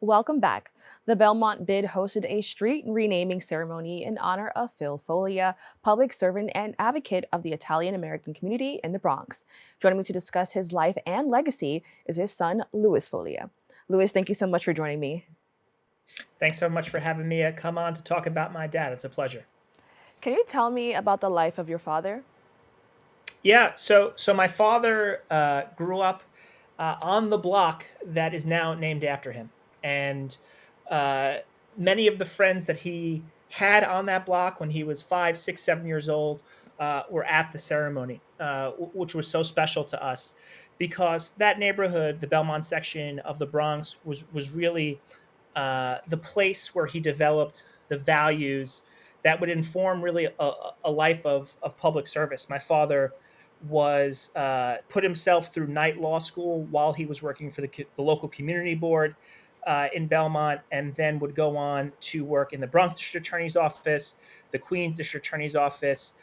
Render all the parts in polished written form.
Welcome back. The Belmont Bid hosted a street renaming ceremony in honor of Phil Foglia, public servant and advocate of the Italian American community in the Bronx. Joining me to discuss his life and legacy is his son, Louis Foglia. Louis, thank you so much for joining me. Thanks so much for having me come on to talk about my dad. It's a pleasure. Can you tell me about the life of your father? Yeah, so my father grew up on the block that is now named after him, and uh, many of the friends that he had on that block when he was 5, 6, 7 years old were at the ceremony, which was so special to us because that neighborhood, the Belmont section of the Bronx, was really the place where he developed the values that would inform really a life of public service. My father was put himself through night law school while he was working for the local community board in Belmont, and then would go on to work in the Bronx District Attorney's Office, the Queens District Attorney's Office.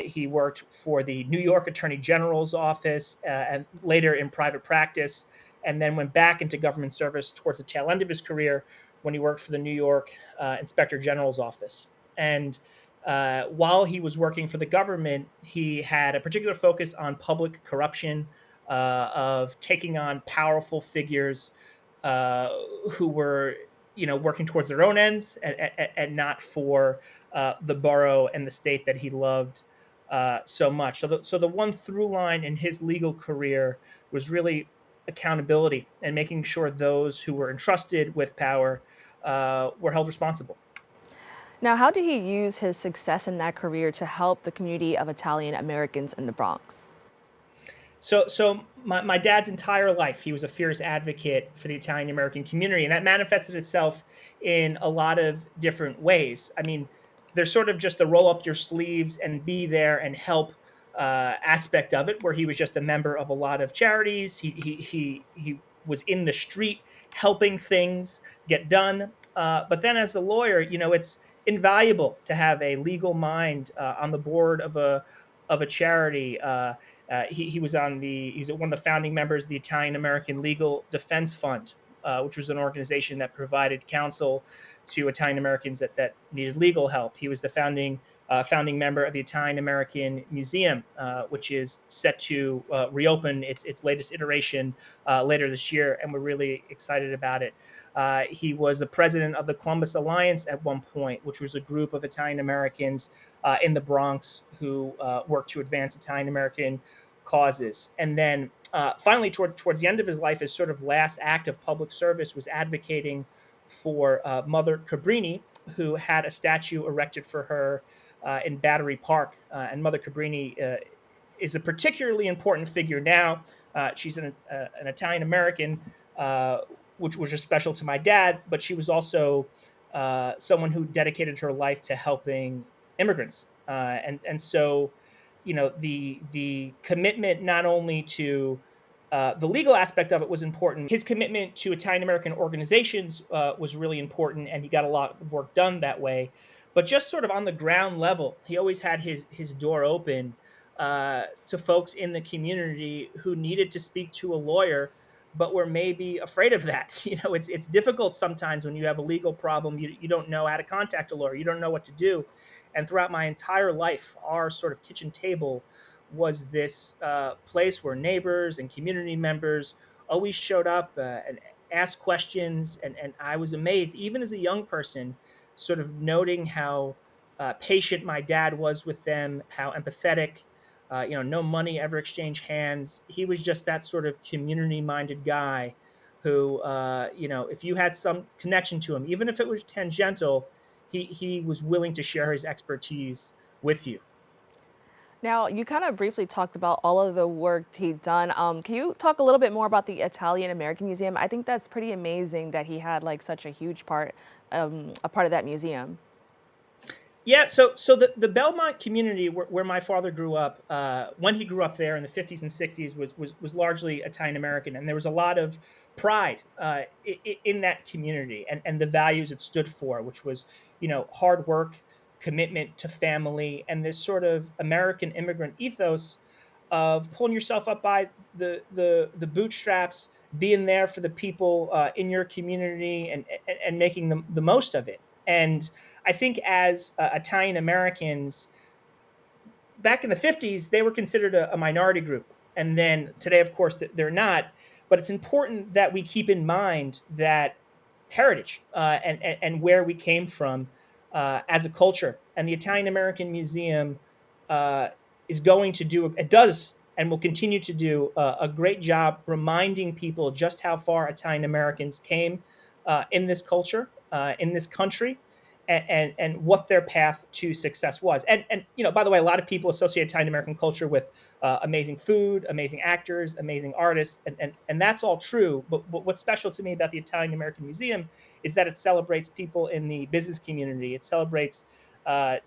He worked for the New York Attorney General's office and later in private practice, and then went back into government service towards the tail end of his career when he worked for the New York Inspector General's office. And while he was working for the government, he had a particular focus on public corruption, of taking on powerful figures uh, who were, working towards their own ends and not for the borough and the state that he loved so much. So the one through line in his legal career was really accountability and making sure those who were entrusted with power were held responsible. Now, how did he use his success in that career to help the community of Italian Americans in the Bronx? So my dad's entire life, he was a fierce advocate for the Italian American community, and that manifested itself in a lot of different ways. I mean, there's sort of just the roll up your sleeves and be there and help aspect of it, where he was just a member of a lot of charities. He was in the street helping things get done. But then, as a lawyer, it's invaluable to have a legal mind on the board of a charity. He was he's one of the founding members of the Italian American Legal Defense Fund, which was an organization that provided counsel to Italian Americans that needed legal help. He was the founding member of the Italian American Museum, which is set to reopen its latest iteration later this year, and we're really excited about it. He was the president of the Columbus Alliance at one point, which was a group of Italian Americans in the Bronx who worked to advance Italian American causes. And then finally, towards the end of his life, his sort of last act of public service was advocating for Mother Cabrini, who had a statue erected for her in Battery Park. And Mother Cabrini is a particularly important figure now. She's an Italian American, which was just special to my dad, but she was also someone who dedicated her life to helping immigrants. And so, the commitment not only to the legal aspect of it was important. His commitment to Italian American organizations was really important, and he got a lot of work done that way. But just sort of on the ground level, he always had his door open to folks in the community who needed to speak to a lawyer, but were maybe afraid of that. It's difficult sometimes when you have a legal problem. You don't know how to contact a lawyer. You don't know what to do. And throughout my entire life, our sort of kitchen table was this place where neighbors and community members always showed up and asked questions. And I was amazed, even as a young person, sort of noting how patient my dad was with them, how empathetic. No money ever exchanged hands. He was just that sort of community-minded guy who, if you had some connection to him, even if it was tangential, he was willing to share his expertise with you. Now, you kind of briefly talked about all of the work he'd done. Can you talk a little bit more about the Italian American Museum? I think that's pretty amazing that he had like such a huge part, a part of that museum. Yeah, so the Belmont community where my father grew up, when he grew up there in the 50s and 60s, was largely Italian American, and there was a lot of pride in that community and the values it stood for, which was hard work, commitment to family, and this sort of American immigrant ethos of pulling yourself up by the bootstraps, being there for the people in your community, and making the most of it. And I think as Italian Americans, back in the 50s, they were considered a minority group. And then today, of course, they're not. But it's important that we keep in mind that heritage and where we came from as a culture. And the Italian American Museum uh, is going to do, it does, and will continue to do a great job reminding people just how far Italian Americans came in this culture, in this country, and what their path to success was. And by the way, a lot of people associate Italian American culture with amazing food, amazing actors, amazing artists, and that's all true. But what's special to me about the Italian American Museum is that it celebrates people in the business community. It celebrates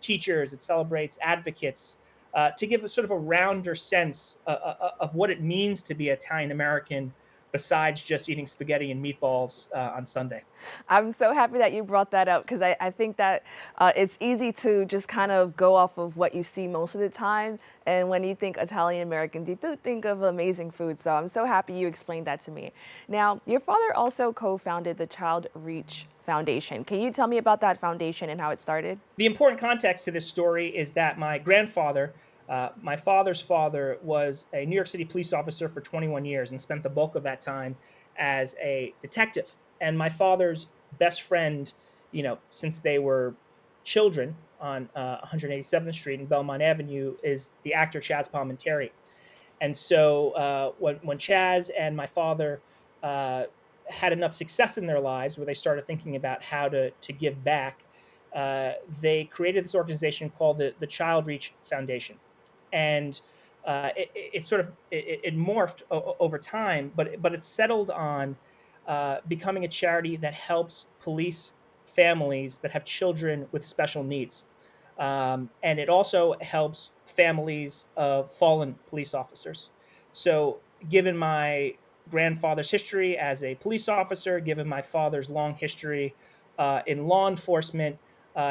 teachers. It celebrates advocates. To give a sort of a rounder sense of what it means to be Italian American, besides just eating spaghetti and meatballs on Sunday. I'm so happy that you brought that up because I think that it's easy to just kind of go off of what you see most of the time. And when you think Italian Americans, you do think of amazing food. So I'm so happy you explained that to me. Now, your father also co-founded the Child Reach Foundation. Can you tell me about that foundation and how it started? The important context to this story is that my grandfather, my father's father, was a New York City police officer for 21 years and spent the bulk of that time as a detective. And my father's best friend, since they were children on 187th Street and Belmont Avenue, is the actor Chaz Palminteri. And so when Chaz and my father had enough success in their lives where they started thinking about how to give back, they created this organization called the Child Reach Foundation. And it sort of it morphed over time, but it settled on becoming a charity that helps police families that have children with special needs. And it also helps families of fallen police officers. So, given my grandfather's history as a police officer, given my father's long history in law enforcement,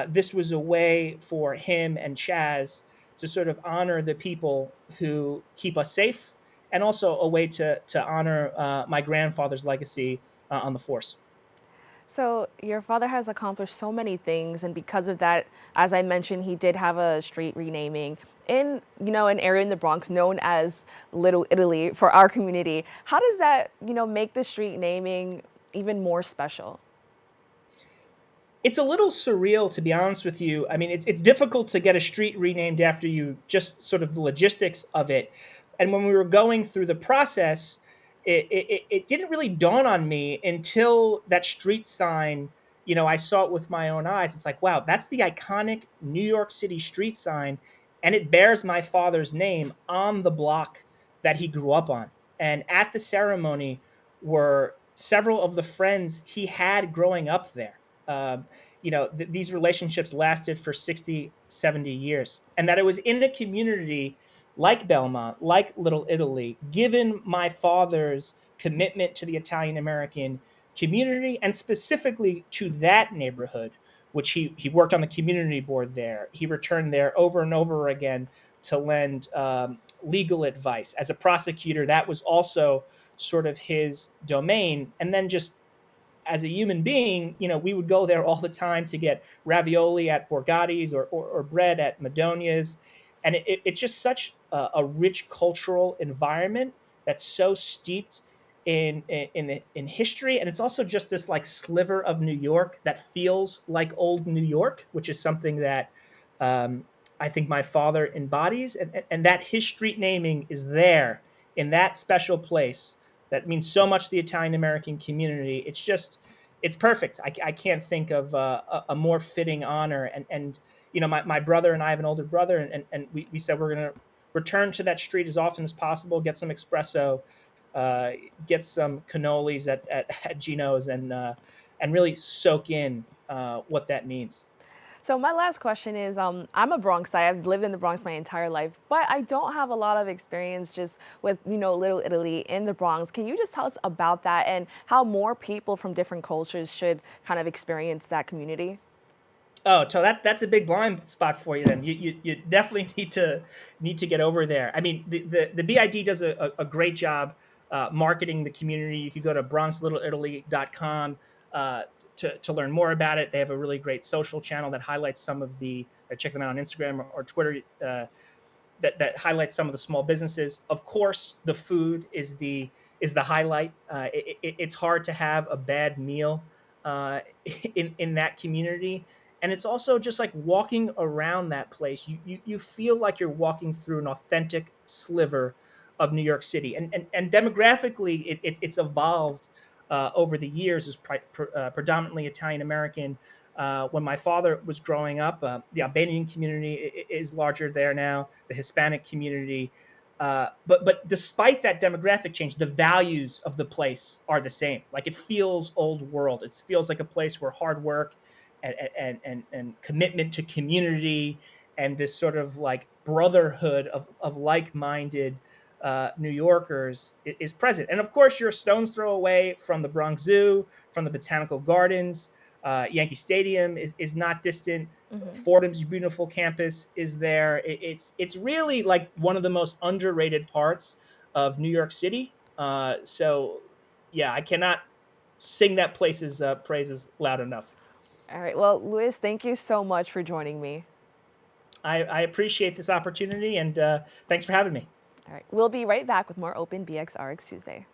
this was a way for him and Chaz to sort of honor the people who keep us safe, and also a way to honor my grandfather's legacy on the force. So your father has accomplished so many things, and because of that, as I mentioned, he did have a street renaming in an area in the Bronx known as Little Italy for our community. How does that make the street naming even more special? It's a little surreal, to be honest with you. I mean, it's difficult to get a street renamed after you, just sort of the logistics of it. And when we were going through the process, it didn't really dawn on me until that street sign. I saw it with my own eyes. It's like, wow, that's the iconic New York City street sign, and it bears my father's name on the block that he grew up on. And at the ceremony were several of the friends he had growing up there. Um, these relationships lasted for 60, 70 years. And that it was in a community like Belmont, like Little Italy, given my father's commitment to the Italian American community, and specifically to that neighborhood, which he worked on the community board there. He returned there over and over again to lend legal advice. As a prosecutor, that was also sort of his domain. And then just as a human being, we would go there all the time to get ravioli at Borgatti's, or bread at Madonia's. And it's just such a rich cultural environment that's so steeped in history. And it's also just this like sliver of New York that feels like old New York, which is something that um, I think my father embodies. And that his street naming is there in that special place that means so much to the Italian American community. It's perfect. I can't think of a more fitting honor. And my brother and I have an older brother, and we said we're going to return to that street as often as possible, get some espresso, uh, get some cannolis at Gino's, and really soak in what that means. So my last question is, I'm a Bronxite. I've lived in the Bronx my entire life, but I don't have a lot of experience just with, Little Italy in the Bronx. Can you just tell us about that and how more people from different cultures should kind of experience that community? Oh, so that's a big blind spot for you. Then you definitely need to get over there. I mean, the BID does a great job marketing the community. You could go to bronxlittleitaly.com to learn more about it. They have a really great social channel that highlights some of the. Check them out on Instagram or Twitter. That highlights some of the small businesses. Of course, the food is the highlight. It's hard to have a bad meal in that community, and it's also just like walking around that place. You feel like you're walking through an authentic sliver of New York City, and demographically, it's evolved over the years. Is predominantly Italian American. When my father was growing up, the Albanian community is larger there now. The Hispanic community, but despite that demographic change, the values of the place are the same. Like it feels old world. It feels like a place where hard work and commitment to community and this sort of like brotherhood of like-minded New Yorkers is present. And of course, you're a stone's throw away from the Bronx Zoo, from the Botanical Gardens. Yankee Stadium is not distant. Hmm. Fordham's beautiful campus is there. It's really like one of the most underrated parts of New York City. So yeah, I cannot sing that place's praises loud enough. All right. Well, Louis, thank you so much for joining me. I appreciate this opportunity and thanks for having me. All right. We'll be right back with more Open BxRx Tuesday.